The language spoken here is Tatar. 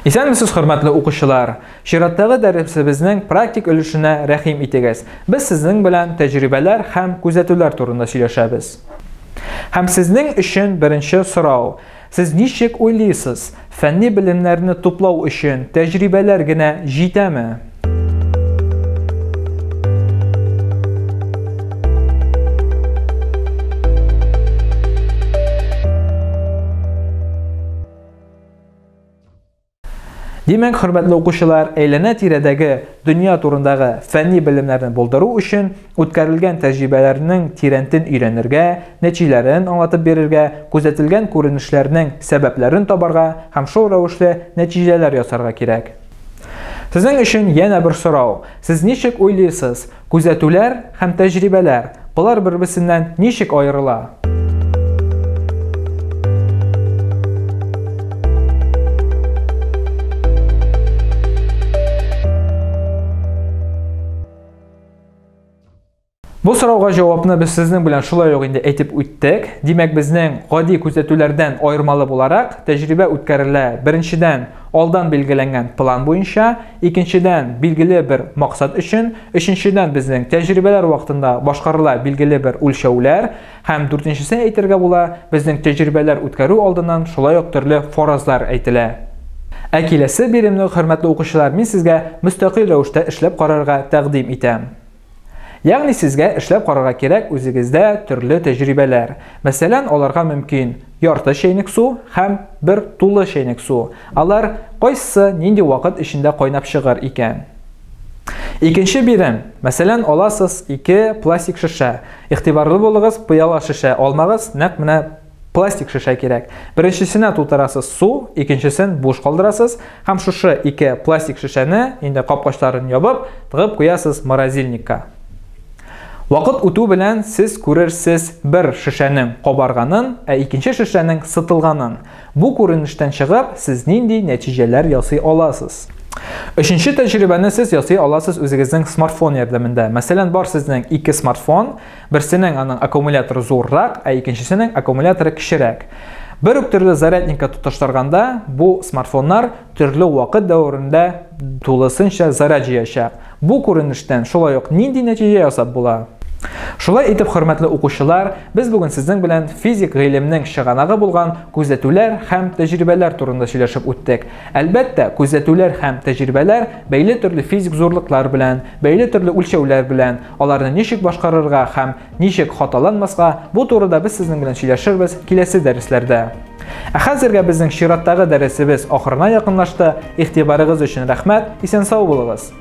Исәнмесез, хөрмәтле укучылар. Чираттагы дәресебезнең практик өлешенә рәхим итегез. Без сезнең белән тәҗрибәләр һәм күзәтүләр турында сөйләшәбез. Һәм сезнең өчен беренче сорау: сез ничек уйлыйсыз? Фәнни белемнәрне туплау өчен тәҗрибәләр генә җитәме? Димәк, хөрмәтле укучылар, әйләнә-тирәдәге дөнья турындагы фәнни белемнәрне булдыру өчен үткәрелгән тәҗрибәләрнең тирәнтен өйрәнергә, нәтиҗәләрен аңлатып бирергә, күзәтелгән күренешләрнең сәбәпләрен табарга һәм шул рәвешле нәтиҗәләр ясарга кирәк. Сезнең өчен янә бер сорау: сез ничек уйлыйсыз? Күзәтүләр һәм тәҗрибәләр булар бер-берсеннән ничек аерыла? Бу сорауга җавапны без сезнең белән шулай ук инде әйтеп үттек. Димәк, безнең гади күзәтүләрдән аермалы буларак тәҗрибә үткәрелә. Беренчедән, алдан билгеләнгән план буенча, икенчедән, билгеле бер максат өчен, өченчедән, безнең тәҗрибәләр вакытында башкарыла билгеле бер үлчәүләр, һәм дүртенчесе әйтергә була, безнең тәҗрибәләр үткәрү алдыннан шулай ук төрле фаразлар әйтелә. Ә киләсе биремне, хөрмәтле укучылар, мин сезгә мөстәкыйль рәвештә эшләп карарга тәкъдим итәм. Ягъни сезгә эшләп карарга кирәк үзегездә төрле тәҗрибәләр. Мәсәлән, аларга мөмкин ярты чәйнек су һәм бер тулы чәйнек су. Алар кайсы нинди вакыт эчендә кайнап чыгар икән? Икенче бирем. Мәсәлән, аласыз 2 пластик шешә. Игътибарлы булыгыз, пыяла шешә алмагыз, нәкъ менә пластик шешә кирәк. Беренчесенә тутырасыз су, икенчесен буш калдырасыз һәм шушы 2 пластик шешәне инде капкачларын ябып, тыгып куясыз морозильникка. Вакыт үтү белән сез күрерсез бер шешәнең кабарганын, ә икенче шешәнең сытылганын. Бу күренештән чыгып, сез нинди нәтиҗәләр ясый аласыз? Өченче тәҗрибәне сез ясый аласыз үзегезнең смартфон ярдәмендә. Мәсәлән, бар сезнең 2 смартфон, берсенең аның аккумуляторы зуррак, ә икенчесенең аккумуляторы кечерәк. Бер үк төрле зарядникка тоташтырганда, бу смартфоннар төрле вакыт дәврендә тулысынча заряд җыячак. Бу күренештән шулай ук нинди нәтиҗә ясап була? Шулай итеп, хөрмәтле укучылар, без бүген сезнең белән физик гыйлемнең чыганагы булган күзәтүләр һәм тәҗрибәләр турында сөйләшеп үттек. Әлбәттә, күзәтүләр һәм тәҗрибәләр бәйле төрле физик зурлыклар белән, бәйле төрле үлчәүләр белән, аларны ничек башкарырга һәм ничек хаталанмаска, бу турыда без сезнең белән сөйләшербез киләсе дәресләрдә. Ә хәзергә безнең чираттагы дәресебез ахырына якынлашты. Игътибарыгыз өчен рәхмәт, исән сау булыгыз.